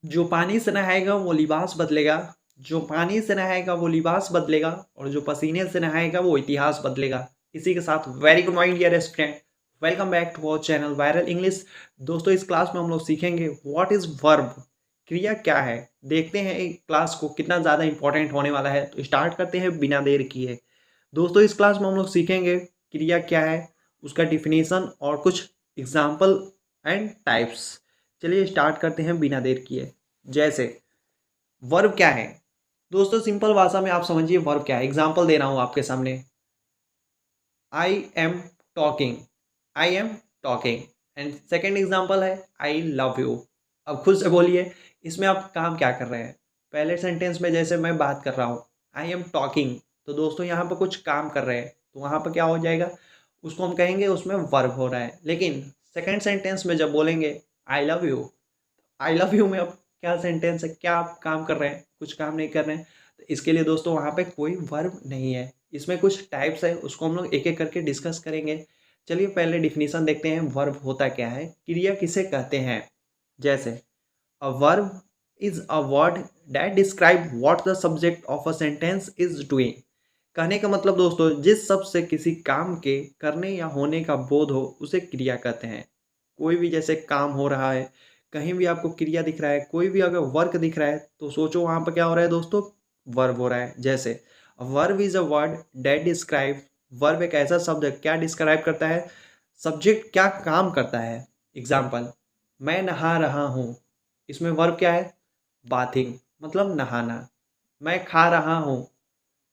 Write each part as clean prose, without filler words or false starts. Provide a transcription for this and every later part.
जो पानी से नहाएगा वो लिबास बदलेगा, जो पानी से नहाएगा वो लिबास बदलेगा, और जो पसीने से नहाएगा वो इतिहास बदलेगा। इसी के साथ very good morning dear student, welcome back to our channel viral English. दोस्तों इस क्लास में हम लोग सीखेंगे व्हाट इज वर्ब, क्रिया क्या है। देखते हैं इस क्लास को कितना ज़्यादा इंपॉर्टेंट होने वाला है, तो स्टार्ट करते हैं बिना देर किए। दोस्तों इस क्लास में हम लोग सीखेंगे क्रिया क्या है, उसका डिफिनीशन और कुछ एग्जाम्पल एंड टाइप्स। चलिए स्टार्ट करते हैं बिना देर किए। जैसे वर्ब क्या है दोस्तों, सिंपल भाषा में आप समझिए वर्ब क्या है। एग्जाम्पल दे रहा हूं आपके सामने। I am talking, I am talking. And second example है आई लव यू। अब खुद से बोलिए इसमें आप काम क्या कर रहे हैं। पहले सेंटेंस में जैसे मैं बात कर रहा हूँ आई एम टॉकिंग, तो दोस्तों यहाँ पर कुछ काम कर रहे हैं, तो वहाँ पर क्या हो जाएगा, उसको हम कहेंगे उसमें वर्ब हो रहा है। लेकिन सेकेंड सेंटेंस में जब बोलेंगे I love you, I love you में अब क्या सेंटेंस है, क्या आप काम कर रहे हैं, कुछ काम नहीं कर रहे हैं, तो इसके लिए दोस्तों वहाँ पे कोई वर्ब नहीं है। इसमें कुछ टाइप्स है, उसको हम लोग एक एक करके डिस्कस करेंगे। चलिए पहले डिफिनीशन देखते हैं वर्ब होता क्या है, क्रिया किसे कहते हैं। जैसे a verb is a word that describe what the subject of a sentence is doing. कहने का मतलब दोस्तों जिस शब्द से किसी काम के करने या होने का बोध हो उसे क्रिया कहते हैं। कोई भी जैसे काम हो रहा है, कहीं भी आपको क्रिया दिख रहा है, कोई भी अगर वर्क दिख रहा है, तो सोचो वहाँ पर क्या हो रहा है दोस्तों, वर्ब हो रहा है। जैसे verb is a word that describe, verb एक ऐसा शब्द है क्या डिस्क्राइब करता है, सब्जेक्ट क्या काम करता है। एग्जाम्पल, मैं नहा रहा हूँ, इसमें वर्ब क्या है, बाथिंग मतलब नहाना। मैं खा रहा हूँ,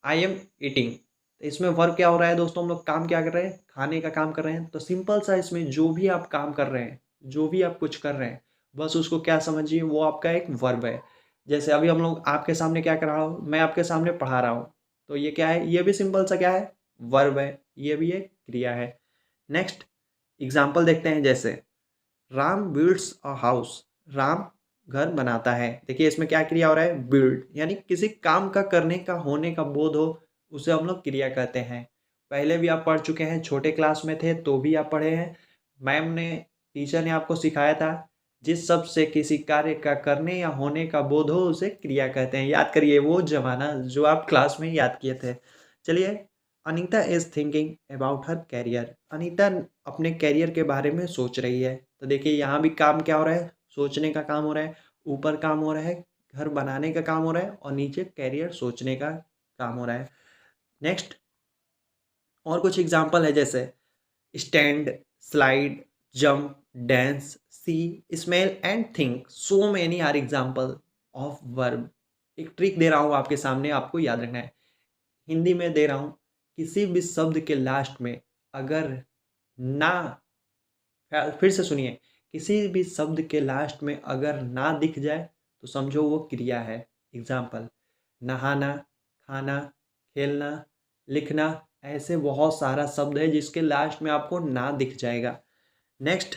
आई एम ईटिंग, इसमें वर्क क्या हो रहा है दोस्तों, हम लोग काम क्या कर रहे हैं, खाने का काम कर रहे हैं। तो सिंपल सा इसमें जो भी आप काम कर रहे हैं, जो भी आप कुछ कर रहे हैं, बस उसको क्या समझिए वो आपका एक वर्ब है। जैसे अभी हम लोग आपके सामने क्या कर रहा हूँ, मैं आपके सामने पढ़ा रहा हूँ, तो ये क्या है, ये भी सिंपल सा क्या है, वर्ब है, ये भी एक क्रिया है। नेक्स्ट एग्जाम्पल देखते हैं। जैसे Ram builds a house, Ram घर बनाता है। देखिए इसमें क्या क्रिया हो रहा है, बिल्ड, यानी किसी काम का करने का होने का बोध हो उसे हम लोग क्रिया कहते हैं। पहले भी आप पढ़ चुके हैं, छोटे क्लास में थे तो भी आप पढ़े हैं। मैम ने, टीचर ने आपको सिखाया था, जिस शब्द से किसी कार्य का करने या होने का बोध हो उसे क्रिया कहते हैं। याद करिए वो जमाना जो आप क्लास में याद किए थे। चलिए, Anita is thinking about her career, Anita अपने कैरियर के बारे में सोच रही है। तो देखिए यहाँ भी काम क्या हो रहा है, सोचने का काम हो रहा है। ऊपर काम हो रहा है, घर बनाने का काम हो रहा है, और नीचे कैरियर सोचने का काम हो रहा है। नेक्स्ट और कुछ एग्जाम्पल है। जैसे stand, slide, jump, dance, see, smell and think, so many are example of verb. एक ट्रिक दे रहा हूँ आपके सामने, आपको याद रखना है। हिंदी में दे रहा हूँ, किसी भी शब्द के लास्ट में अगर ना, फिर से सुनिए, किसी भी शब्द के लास्ट में अगर ना दिख जाए तो समझो वो क्रिया है। एग्जाम्पल, नहाना, खाना, खेलना, लिखना, ऐसे बहुत सारा शब्द है जिसके लास्ट में आपको ना दिख जाएगा। Next,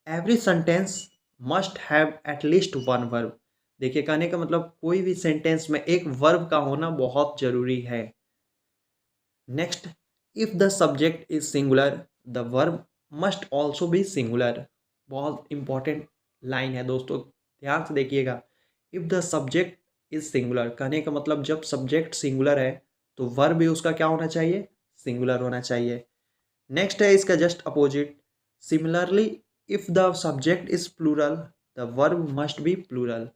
every sentence must have at least one verb. देखिए कहने का मतलब कोई भी सेंटेंस में एक वर्ब का होना बहुत जरूरी है। Next, if the subject is singular the verb must also be singular. बहुत इंपॉर्टेंट लाइन है दोस्तों, ध्यान से देखिएगा। If the subject is singular, कहने का मतलब जब सब्जेक्ट सिंगुलर है तो वर्ब भी उसका क्या होना चाहिए, सिंगुलर होना चाहिए। नेक्स्ट है इसका just opposite, similarly if the subject is plural the verb must be plural.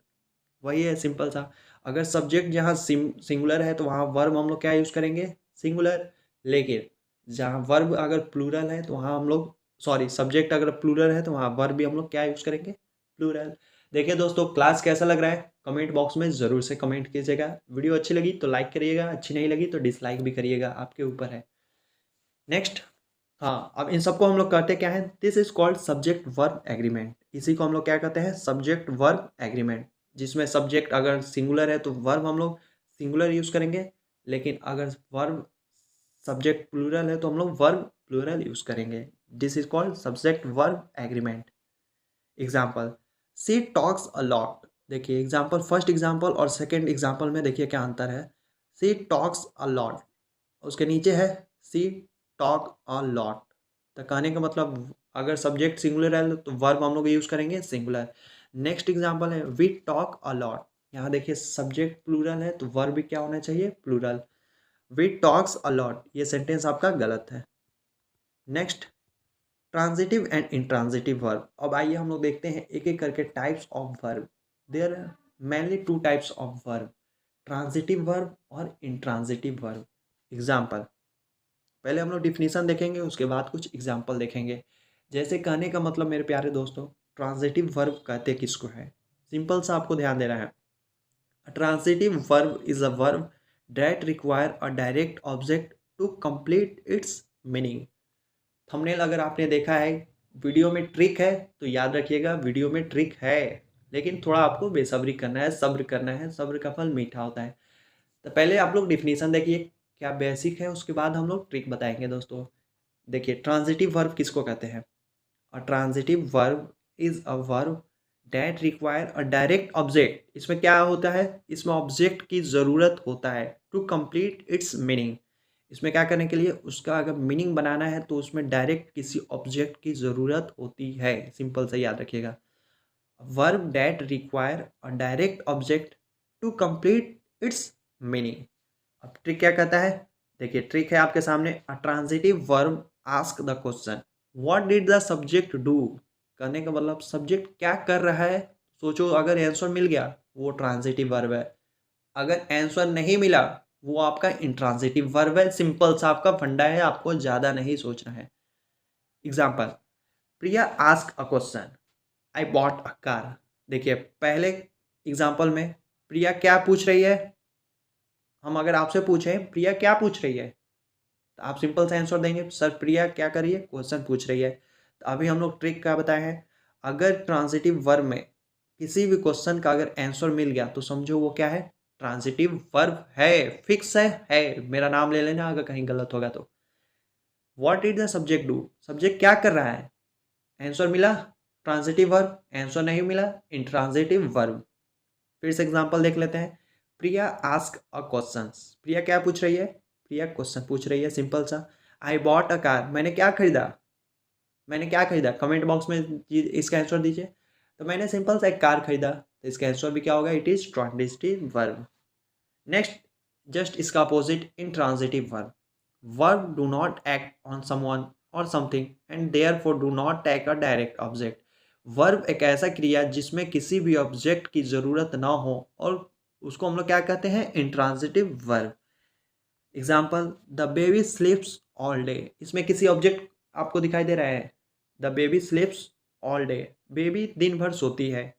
वही है सिंपल सा, अगर सब्जेक्ट जहाँ सिंगुलर है तो वहाँ वर्ब हम लोग क्या यूज़ करेंगे, सिंगुलर। लेकिन जहाँ वर्ब अगर प्लूरल है तो वहाँ हम लोग, सॉरी, सब्जेक्ट अगर प्लूरल है तो वहाँ वर्ब भी हम लोग क्या यूज़ करेंगे, प्लूरल। देखिए दोस्तों क्लास कैसा लग रहा है, कमेंट बॉक्स में ज़रूर से कमेंट कीजिएगा। वीडियो अच्छी लगी तो लाइक करिएगा, अच्छी नहीं लगी तो डिसलाइक भी करिएगा, आपके ऊपर है। नेक्स्ट, हाँ, अब इन सबको हम लोग कहते क्या है, this is called subject verb agreement. इसी को हम लोग क्या कहते हैं, सब्जेक्ट वर्ब एग्रीमेंट। जिसमें सब्जेक्ट अगर सिंगुलर है तो वर्ब हम लोग सिंगुलर यूज करेंगे, लेकिन अगर वर्ब सब्जेक्ट प्लूरल है तो हम लोग वर्ब प्लूरल यूज करेंगे। This is called subject verb agreement. Example, she talks a lot. देखिए एग्जाम्पल, फर्स्ट एग्जाम्पल और सेकेंड एग्जाम्पल में देखिए क्या अंतर है। सी टॉक्स अ लॉट, उसके नीचे है सी टॉक अ लॉट। तो कहने का मतलब अगर सब्जेक्ट सिंगुलर है तो वर्ब हम लोग यूज़ करेंगे सिंगुलर। नेक्स्ट एग्जाम्पल है वी टॉक अ लॉट। यहाँ देखिए सब्जेक्ट प्लूरल है तो वर्ब भी क्या होना चाहिए, plural. We talks a lot, ये सेंटेंस आपका गलत है। Next transitive and intransitive verb. अब आइए हम लोग देखते हैं एक एक करके types of verb. There are mainly two types of verb, transitive verb और इंट्रांजिटिव वर्ब। एग्जाम्पल, पहले हम लोग डिफिनीशन देखेंगे, उसके बाद कुछ एग्जाम्पल देखेंगे। जैसे कहने का मतलब मेरे प्यारे दोस्तों, ट्रांजिटिव वर्ब कहते किसको है, सिंपल सा आपको ध्यान देना है। Transitive verb is a verb that require a direct object to complete its meaning. Thumbnail अगर आपने देखा है, वीडियो में ट्रिक है तो याद रखिएगा वीडियो में ट्रिक है, लेकिन थोड़ा आपको बेसब्री करना है, सब्र करना है, सब्र का फल मीठा होता है। तो पहले आप लोग डिफिनीशन देखिए क्या बेसिक है, उसके बाद हम लोग ट्रिक बताएंगे दोस्तों। देखिए ट्रांजिटिव वर्ब किसको कहते हैं। अ transitive verb is a verb that require a direct object. इसमें क्या होता है, इसमें ऑब्जेक्ट की ज़रूरत होता है टू कंप्लीट इट्स मीनिंग। इसमें क्या करने के लिए, उसका अगर मीनिंग बनाना है तो उसमें डायरेक्ट किसी ऑब्जेक्ट की ज़रूरत होती है, सिंपल से याद रखिएगा। Verb that require a direct object to complete its meaning. अब ट्रिक क्या कहता है, देखिए ट्रिक है आपके सामने। A transitive verb ask the question what did the subject do. करने का मतलब सब्जेक्ट क्या कर रहा है, सोचो अगर आंसर मिल गया वो ट्रांजिटिव वर्ब है, अगर आंसर नहीं मिला वो आपका इंट्रांजिटिव वर्ब है। सिंपल सा आपका फंडा है, आपको ज़्यादा नहीं सोचना है। Example, Priya ask a question I bought a car. देखिए पहले एग्जाम्पल में प्रिया क्या पूछ रही है, हम अगर आपसे पूछें प्रिया क्या पूछ रही है तो आप सिंपल सा आंसर देंगे, सर प्रिया क्या कर रही है, क्वेश्चन पूछ रही है। तो अभी हम लोग ट्रिक क्या बताए हैं, अगर ट्रांजिटिव वर्ब में किसी भी क्वेश्चन का अगर आंसर मिल गया तो समझो वो क्या है, ट्रांजिटिव वर्ब है, फिक्स है। मेरा नाम ले लेना अगर कहीं गलत होगा तो। What did the subject do, subject क्या कर रहा है, आंसर मिला ट्रांजिटिव वर्ब, आंसर नहीं मिला इंट्रांजिटिव वर्ब। फिर से एग्जांपल देख लेते हैं। प्रिया आस्क अ क्वेश्चन, प्रिया क्या पूछ रही है, प्रिया क्वेश्चन पूछ रही है, सिंपल सा। आई बॉट अ कार, मैंने क्या खरीदा, मैंने क्या खरीदा, कमेंट बॉक्स में इसका आंसर दीजिए। तो मैंने सिंपल सा एक कार खरीदा, तो इसका आंसर भी क्या होगा, it is transitive verb. Next, just इसका opposite intransitive verb. Verb do not act on someone और something and therefore do not take a direct object. Verb एक ऐसा क्रिया जिसमें किसी भी ऑब्जेक्ट की ज़रूरत ना हो, और उसको हम लोग क्या कहते हैं, intransitive verb. Example, the baby स्लीप्स all day. इसमें किसी ऑब्जेक्ट आपको दिखाई दे रहा है, the baby स्लीप्स all day, baby दिन भर सोती है।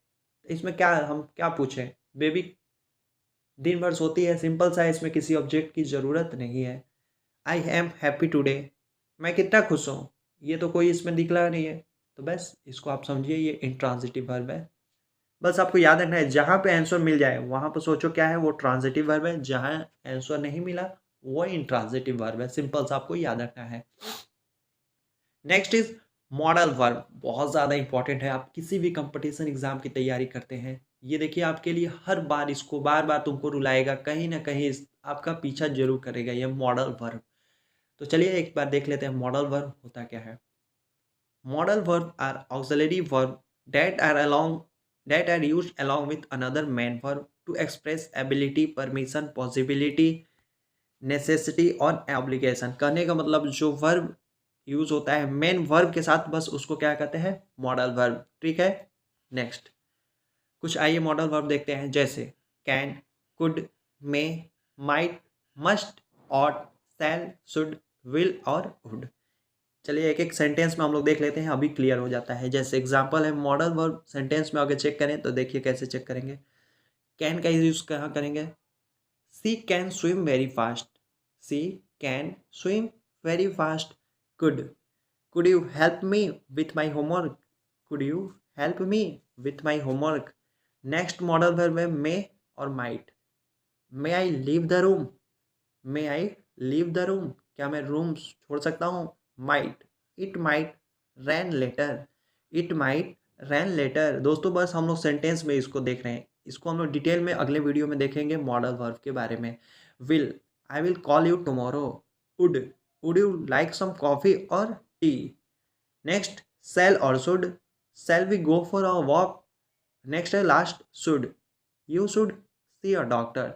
इसमें क्या हम क्या पूछें, बेबी दिन भर सोती है, सिंपल सा है, इसमें किसी ऑब्जेक्ट की ज़रूरत नहीं है। आई एम हैप्पी टुडे, मैं कितना खुश हूँ, ये तो कोई इसमें दिखला नहीं है, तो बस इसको आप समझिए ये इंट्रांजिटिव वर्ब है। बस आपको याद रखना है, जहाँ पे आंसर मिल जाए वहाँ पर सोचो क्या है, वो ट्रांजिटिव वर्ब है, जहाँ आंसर नहीं मिला वो इंट्रांजिटिव वर्ब है। सिंपल सा आपको याद रखना है। नेक्स्ट इज मॉडल वर्ब, बहुत ज़्यादा इंपॉर्टेंट है। आप किसी भी कंपटीशन एग्जाम की तैयारी करते हैं, ये देखिए आपके लिए हर बार इसको बार बार तुमको रुलाएगा, कहीं ना कहीं आपका पीछा जरूर करेगा, ये मॉडल वर्ब। तो चलिए एक बार देख लेते हैं मॉडल वर्ब होता क्या है। Modal verb are auxiliary verb that are used along with another main verb to express ability, permission, possibility, necessity और obligation। कहने का मतलब जो वर्ब यूज होता है मेन वर्ब के साथ, बस उसको क्या कहते हैं, मॉडल वर्ब। ठीक है। नेक्स्ट कुछ आइए मॉडल वर्ब देखते हैं, जैसे can, could, may, might, must, ought, shall, should, will और वुड। चलिए एक एक सेंटेंस में हम लोग देख लेते हैं, अभी क्लियर हो जाता है। जैसे एग्जांपल है मॉडल वर्ब, सेंटेंस में अगर चेक करें तो देखिए कैसे चेक करेंगे। कैन का यूज कहाँ करेंगे, she can swim very fast, she can swim very fast. Could you help me with my homework, could you help me with my homework. Next modal verb है may और might. May I leave the room, may I leave the room, क्या मैं room छोड़ सकता हूँ। Might, it might rain later, it might rain later. दोस्तों बस हम लोग सेंटेंस में इसको देख रहे हैं, इसको हम लोग डिटेल में अगले वीडियो में देखेंगे मॉडल वर्ब के बारे में। Will, I will call you tomorrow. Would you like some coffee और टी। नेक्स्ट, शैल और should, shall we go for a walk. Next है last, should. You should see a doctor.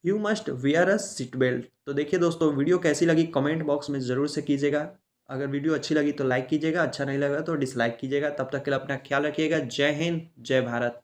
You must wear a seat belt. तो देखिए दोस्तों, video कैसी लगी comment box में ज़रूर से कीजिएगा। अगर वीडियो अच्छी लगी तो लाइक कीजिएगा, अच्छा नहीं लगा तो डिसलाइक कीजिएगा। तब तक के लिए अपना ख्याल रखिएगा। जय हिंद, जय भारत।